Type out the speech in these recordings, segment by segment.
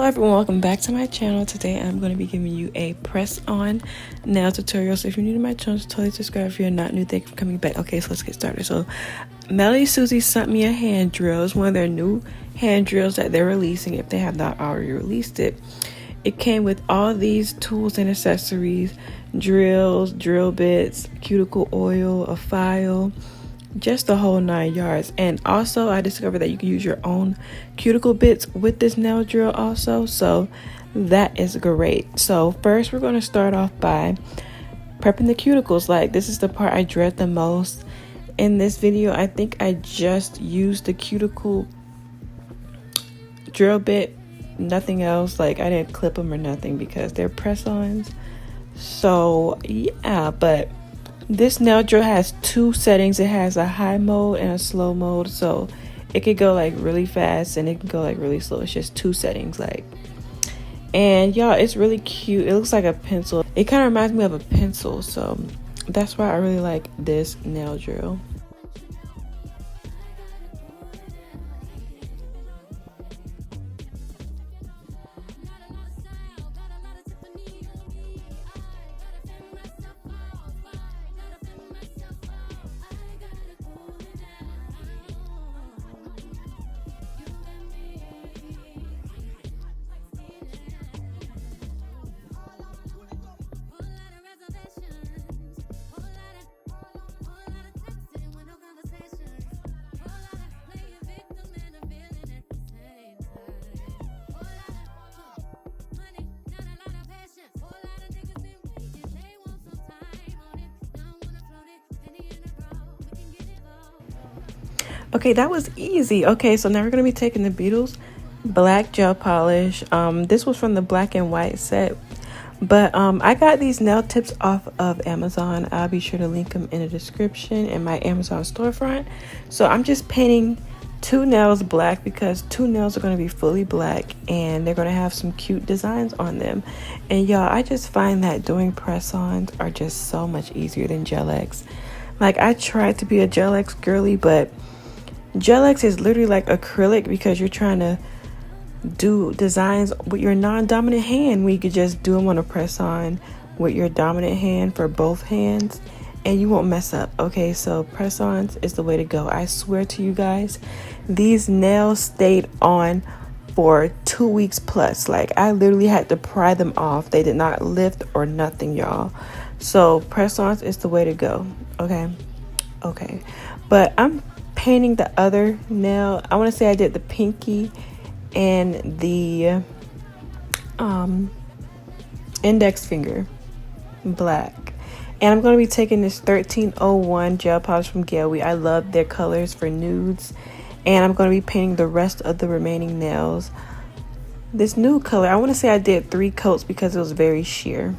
everyone, welcome back to my channel. Today I'm going to be giving you a press on nail tutorial. So if you're new to my channel, totally subscribe. If you're not new, thank you for coming back. Okay, so let's get started. So MelodySusie sent me a hand drill. It's one of their new hand drills that they're releasing if they have not already released it. It came with all these tools and accessories: drills, drill bits, cuticle oil, a file, just the whole 9 yards. And also I discovered that you can use your own cuticle bits with this nail drill also, so that is great. So first we're going to start off by prepping the cuticles. Like, this is the part I dread the most in this video. I think I just used the cuticle drill bit, nothing else. Like, I didn't clip them or nothing because they're press-ons. So yeah, but this nail drill has 2 settings. It has a high mode and a slow mode, so it could go like really fast and it can go like really slow. It's just 2 settings, like. And y'all, it's really cute. It looks like a pencil. It kind of reminds me of a pencil, so that's why I really like this nail drill. Okay, that was easy. Okay, so now we're going to be taking the Beatles black gel polish. This was from the black and white set, but I got these nail tips off of Amazon. I'll be sure to link them in the description in my Amazon storefront. So I'm just painting 2 nails black because 2 nails are going to be fully black and they're going to have some cute designs on them. And y'all, I just find that doing press-ons are just so much easier than Gel-X. Like, I tried to be a Gel-X girly, but Gel-X is literally like acrylic because you're trying to do designs with your non-dominant hand. We could just do them on a press-on with your dominant hand for both hands and you won't mess up. Okay, so press-ons is the way to go. I swear to you guys, these nails stayed on for 2 weeks plus. Like, I literally had to pry them off. They did not lift or nothing, y'all. So press-ons is the way to go. Okay, but I'm painting the other nail. I want to say I did the pinky and the index finger black, and I'm going to be taking this 1301 gel polish from Galway. I love their colors for nudes, and I'm going to be painting the rest of the remaining nails this new color. I want to say I did 3 coats because it was very sheer.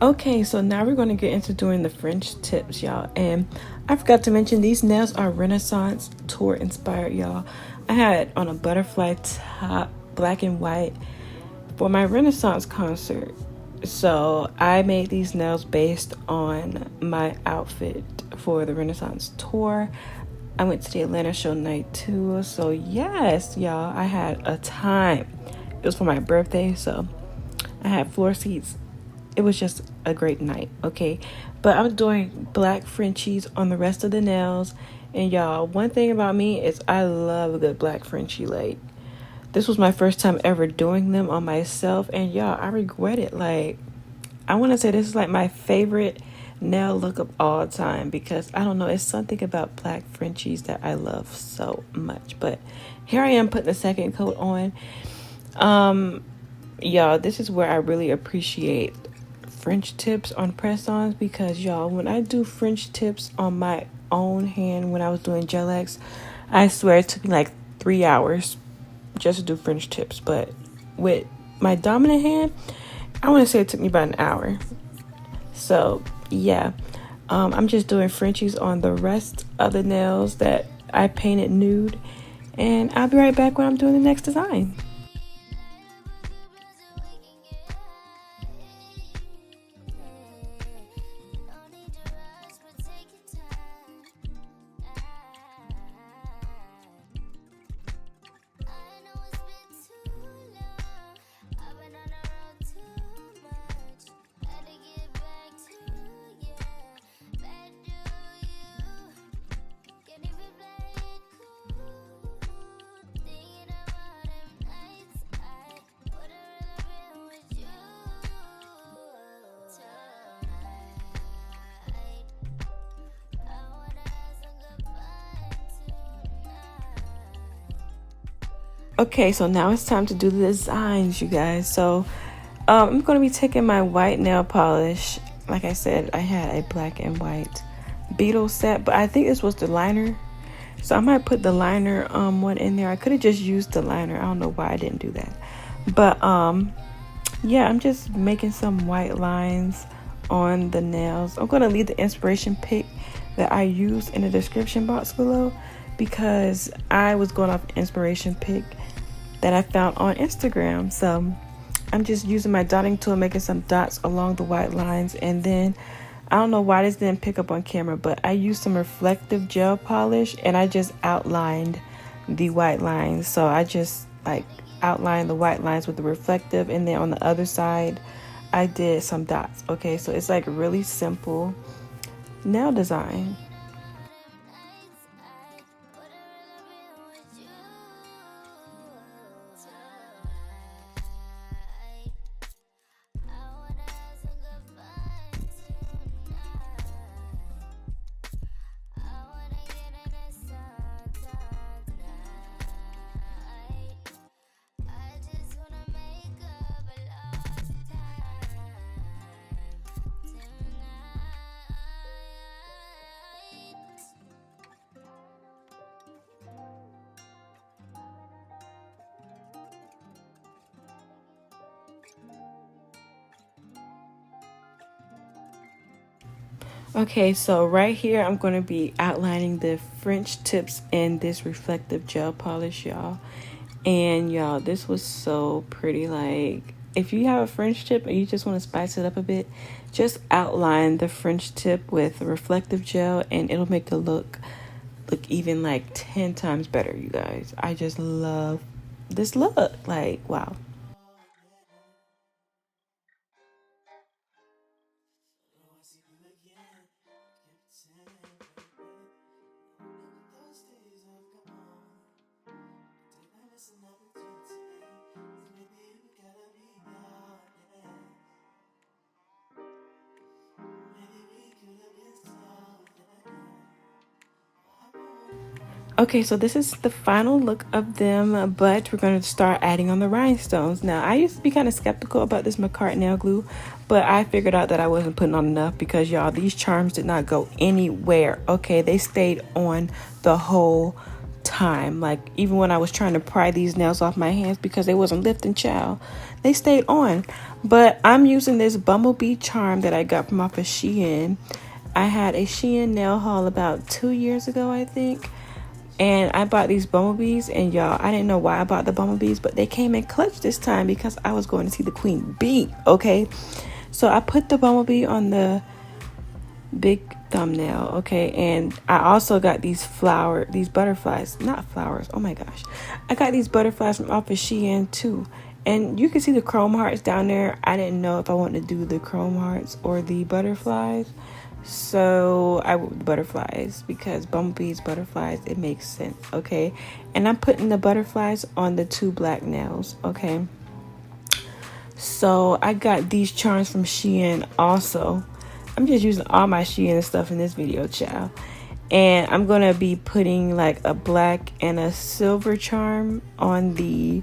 Okay, so now we're going to get into doing the French tips, y'all. And I forgot to mention these nails are Renaissance tour inspired, y'all. I had on a butterfly top, black and white, for my Renaissance concert. So I made these nails based on my outfit for the Renaissance tour. I went to the Atlanta show night too. So yes, y'all, I had a time. It was for my birthday, so I had floor seats. It was just a great night, okay? But I'm doing black Frenchies on the rest of the nails. And y'all, one thing about me is I love a good black Frenchie. Like, this was my first time ever doing them on myself. And y'all, I regret it. Like, I want to say this is like my favorite nail look of all time because I don't know, it's something about black Frenchies that I love so much. But here I am putting the second coat on. Y'all, this is where I really appreciate French tips on press-ons because y'all, when I do French tips on my own hand when I was doing gel X, I swear it took me like 3 hours just to do French tips. But with my dominant hand, I want to say it took me about an hour. So yeah, I'm just doing Frenchies on the rest of the nails that I painted nude, and I'll be right back when I'm doing the next design. Okay, so now it's time to do the designs, you guys. So I'm going to be taking my white nail polish. Like I said, I had a black and white beetle set, but I think this was the liner. So I might put the liner one in there. I could have just used the liner. I don't know why I didn't do that. But yeah, I'm just making some white lines on the nails. I'm going to leave the inspiration pic that I used in the description box below because I was going off inspiration pic that I found on Instagram. So I'm just using my dotting tool, making some dots along the white lines. And then I don't know why this didn't pick up on camera, but I used some reflective gel polish and I just outlined the white lines. So I just like outlined the white lines with the reflective, and then on the other side I did some dots. Okay, so it's like really simple nail design. Okay, so right here I'm going to be outlining the French tips in this reflective gel polish, y'all. And y'all, this was so pretty. Like, if you have a French tip and you just want to spice it up a bit, just outline the French tip with reflective gel and it'll make the look even like 10 times better, you guys. I just love this look. Like, wow. Okay, so this is the final look of them, but we're going to start adding on the rhinestones. Now, I used to be kind of skeptical about this Macart nail glue, but I figured out that I wasn't putting on enough because, y'all, these charms did not go anywhere. Okay, they stayed on the whole time. Like, even when I was trying to pry these nails off my hands because they wasn't lifting, child, they stayed on. But I'm using this bumblebee charm that I got from off of Shein. I had a Shein nail haul about 2 years ago, I think. And I bought these bumblebees, and y'all, I didn't know why I bought the bumblebees, but they came in clutch this time because I was going to see the queen bee, okay? So I put the bumblebee on the big thumbnail, okay? And I also got these butterflies, not flowers, oh my gosh. I got these butterflies from off of Shein too. And you can see the chrome hearts down there. I didn't know if I wanted to do the chrome hearts or the butterflies. So I went with butterflies because bumblebees, butterflies, it makes sense, okay? And I'm putting the butterflies on the 2 black nails, okay? So I got these charms from Shein also. I'm just using all my Shein stuff in this video, child. And I'm going to be putting like a black and a silver charm on the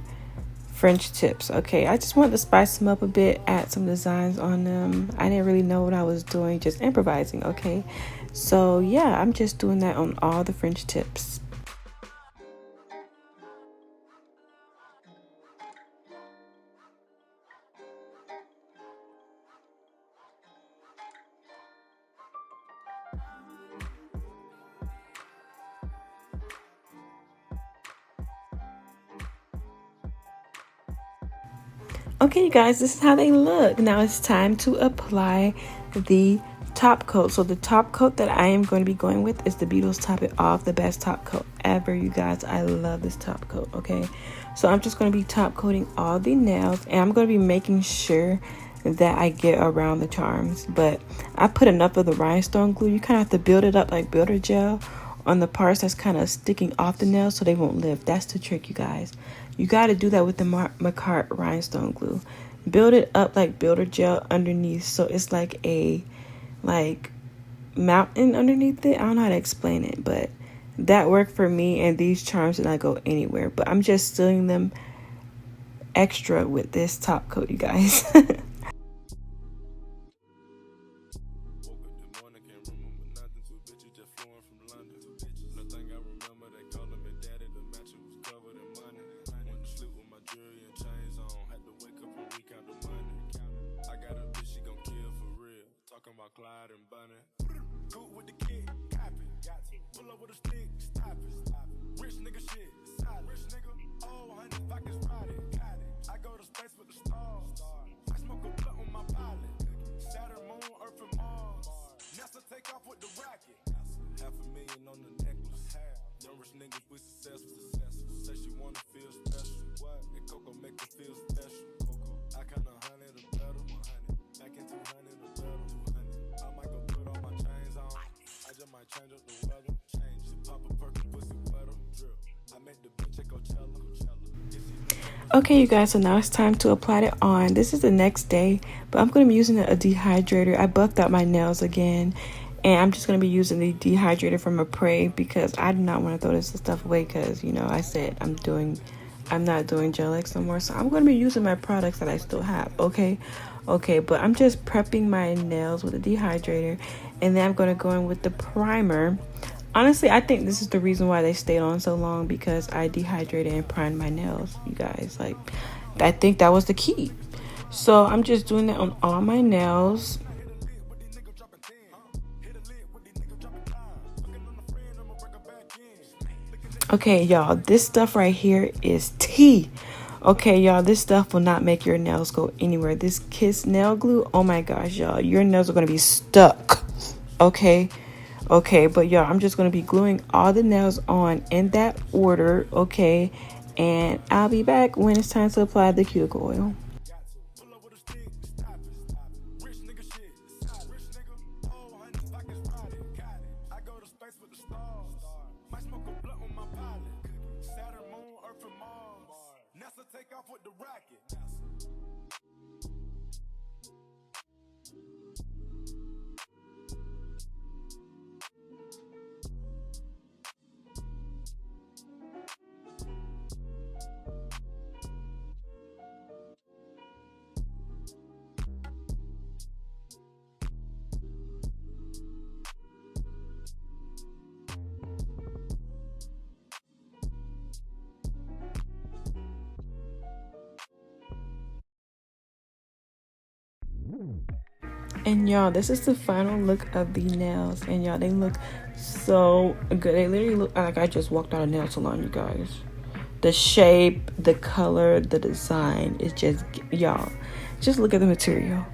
French tips, okay? I just wanted to spice them up a bit, add some designs on them. I didn't really know what I was doing, just improvising, okay? So yeah, I'm just doing that on all the French tips. Okay, you guys, this is how they look. Now it's time to apply the top coat. So the top coat that I am going to be going with is the Beatles Top It Off, the best top coat ever, you guys. I love this top coat, okay? So I'm just going to be top coating all the nails, and I'm going to be making sure that I get around the charms. But I put enough of the rhinestone glue. You kind of have to build it up like builder gel on the parts that's kind of sticking off the nails so they won't lift. That's the trick, you guys. You got to do that with the Macart rhinestone glue. Build it up like builder gel underneath so it's like a mountain underneath it. I don't know how to explain it, but that worked for me, and these charms did not go anywhere. But I'm just sealing them extra with this top coat, you guys. Clyde and Bunny. Cool with the kid, copy. Pull up with a stick, stop it. Rich nigga shit, solid. Rich nigga, oh, honey, if I can spot it, got it. I go to space with the stars. I smoke a blunt on my pilot. Saturn, moon, Earth, and Mars. NASA take off with the rocket. $500,000 on the necklace. Young rich niggas, we successful. Say she wanna feel special. What? And Coco make her feel special. I kinda 100 or better. Back in 200 or better. I might go put all my chains on. I just might change up the weather. Change it, pop a perky pussy wetter. Drip. I make the bitch at Coachella. Okay, you guys, so now it's time to apply it on. This is the next day, but I'm going to be using a dehydrator. I buffed out my nails again, and I'm just going to be using the dehydrator from Apres because I do not want to throw this stuff away because, you know, I said I'm not doing Gel X no more, so I'm going to be using my products that I still have, okay? Okay, but I'm just prepping my nails with a dehydrator, and then I'm going to go in with the primer. Honestly, I think this is the reason why they stayed on so long, because I dehydrated and primed my nails, you guys. Like, I think that was the key. So I'm just doing that on all my nails. Okay, y'all, this stuff right here is tea. Okay, y'all, this stuff will not make your nails go anywhere. This Kiss nail glue, oh my gosh, y'all, your nails are going to be stuck. Okay, but y'all, I'm just going to be gluing all the nails on in that order, okay? And I'll be back when it's time to apply the cuticle oil. Saturn, moon, Earth, and Mars. NASA take off with the rocket. And y'all, this is the final look of the nails. And y'all, they look so good. They literally look like I just walked out of a nail salon, you guys. The shape, the color, the design is just, y'all, just look at the material.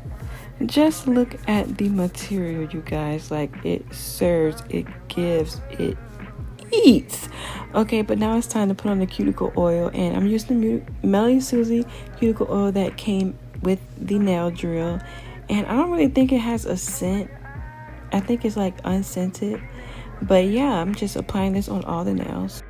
Just look at the material, you guys. Like, it serves, it gives, it eats. Okay, but now it's time to put on the cuticle oil. And I'm using the MelodySusie cuticle oil that came with the nail drill. And I don't really think it has a scent. I think it's like unscented. But yeah, I'm just applying this on all the nails.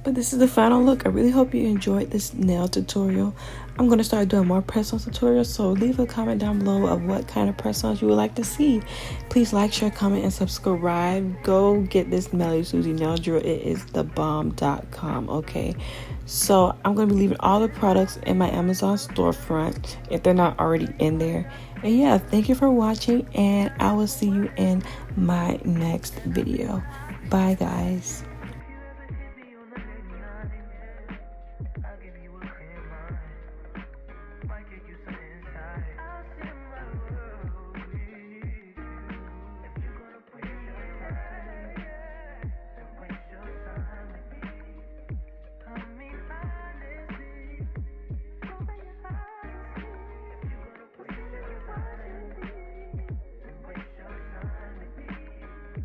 But this is the final look. I really hope you enjoyed this nail tutorial. I'm going to start doing more press-on tutorials, so leave a comment down below of what kind of press-ons you would like to see. Please like, share, comment, and subscribe. Go get this MelodySusie nail drill. It is thebomb.com, okay? So I'm going to be leaving all the products in my Amazon storefront if they're not already in there. And yeah, thank you for watching, and I will see you in my next video. Bye, guys.